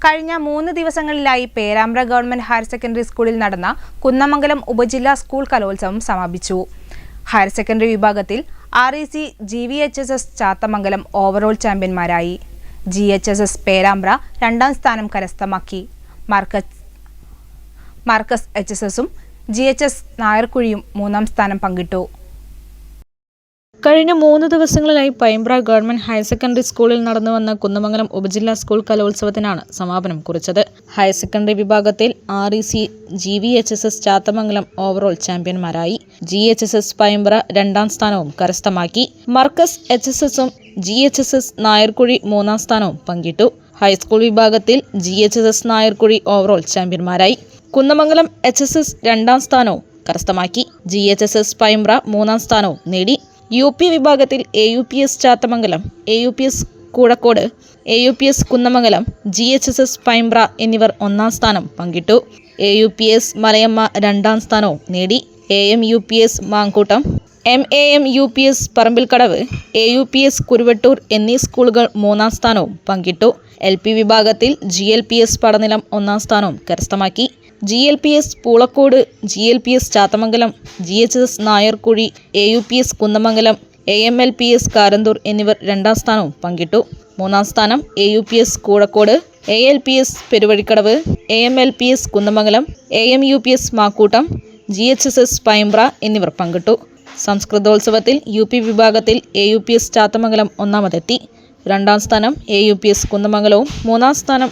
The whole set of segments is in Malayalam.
കഴിഞ്ഞ 3 ദിവസങ്ങളിലായി പേരാമ്പ്ര ഗവൺമെന്റ് ഹയർ സെക്കൻഡറി സ്കൂളിൽ നടന്ന കുന്നമംഗലം ഉപജില്ലാ സ്കൂൾ കലോത്സവം സമാപിച്ചു. ഹയർ സെക്കൻഡറി വിഭാഗത്തിൽ REC GVHSS ചാത്തമംഗലം ഓവറോൾ ചാമ്പ്യന്മാരായി. GHSS പേരാമ്പ്ര 2ാം സ്ഥാനം കരസ്ഥമാക്കി. മാർക്കസ് HSSഉം GHS നായർക്കുഴിയും 3ാം സ്ഥാനം പങ്കിട്ടു. കഴിഞ്ഞ 3 ദിവസങ്ങളിലായി പൈമ്പ്ര ഗവൺമെന്റ് ഹയർ സെക്കൻഡറി സ്കൂളിൽ നടന്നുവന്ന കുന്നമംഗലം ഉപജില്ലാ സ്കൂൾ കലോത്സവത്തിനാണ് സമാപനം കുറിച്ചത്. ഹയർ സെക്കൻഡറി വിഭാഗത്തിൽ REC GVHSS ചാത്തമംഗലം ഓവറോൾ ചാമ്പ്യന്മാരായി. GHSS പൈമ്പ്ര 2ാം സ്ഥാനവും കരസ്ഥമാക്കി. മാർക്കസ് HSSഉം GHSS നായർക്കുഴി 3ാം സ്ഥാനവും പങ്കിട്ടു. ഹൈസ്കൂൾ വിഭാഗത്തിൽ GHSS നായർക്കുഴി ഓവറോൾ ചാമ്പ്യന്മാരായി. കുന്നമംഗലം HSS 2ാം സ്ഥാനവും കരസ്ഥമാക്കി. GHSS പൈമ്പ്ര 3ാം സ്ഥാനവും നേടി. UP വിഭാഗത്തിൽ AUPS Chathamangalam, AUPS കൂടക്കോട്, AUPS Kunnamangalam, GHSS Paimbra എന്നിവർ 1ാം സ്ഥാനം പങ്കിട്ടു. AUPS മലയമ്മ 2ാം സ്ഥാനവും നേടി. AMUPS Mankoottam, MAMUPS Parambilkadavu, AUPS Kuruvattoor എന്നീ സ്കൂളുകൾ 3ാം സ്ഥാനവും പങ്കിട്ടു. LP വിഭാഗത്തിൽ GLPS പടനിലം 1ാം സ്ഥാനവും കരസ്ഥമാക്കി. GLPS Poolakode, GLPS Chathamangalam, GHSS Nairkuzhi, AUPS Kunnamangalam, AMLPS Karanthur എന്നിവർ 2ാം സ്ഥാനവും പങ്കിട്ടു. 3ാം സ്ഥാനം AUPS കൂടക്കോട്, ALPS പെരുവഴിക്കടവ്, AMLPS Kunnamangalam, AMUPS Makkoottam, GHSS Paimbra എന്നിവർ പങ്കിട്ടു. സംസ്കൃതോത്സവത്തിൽ UP വിഭാഗത്തിൽ AUPS ചാത്തമംഗലം 1ാമതെത്തി. 2ാം സ്ഥാനം AUPS കുന്നമംഗലവും 3ാം സ്ഥാനം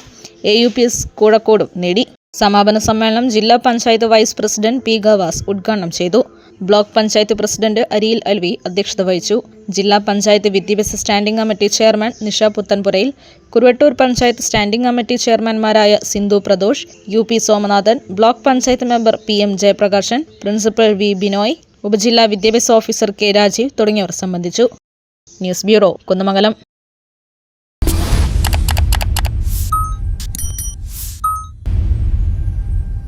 AUPS കൂടക്കോടും നേടി. സമാപന സമ്മേളനം ജില്ലാ panchayat vice president P. Gavas ഉദ്ഘാടനം ചെയ്തു. ബ്ലോക്ക് പഞ്ചായത്ത് പ്രസിഡന്റ് അരിയിൽ അൽവി അധ്യക്ഷത വഹിച്ചു. ജില്ലാ പഞ്ചായത്ത് വിദ്യാഭ്യാസ standing committee chairman Nisha Puthanpurayil, Kuruvattoor panchayat standing committee ചെയർമാൻമാരായ Sindhu Pradosh, UP Somanathan, block panchayat member PM Jayaprakashan, principal V. Binoy, ഉപജില്ലാ വിദ്യാഭ്യാസ ഓഫീസർ K. രാജീവ് തുടങ്ങിയവർ സംബന്ധിച്ചു. News bureau, Kunnamangalam.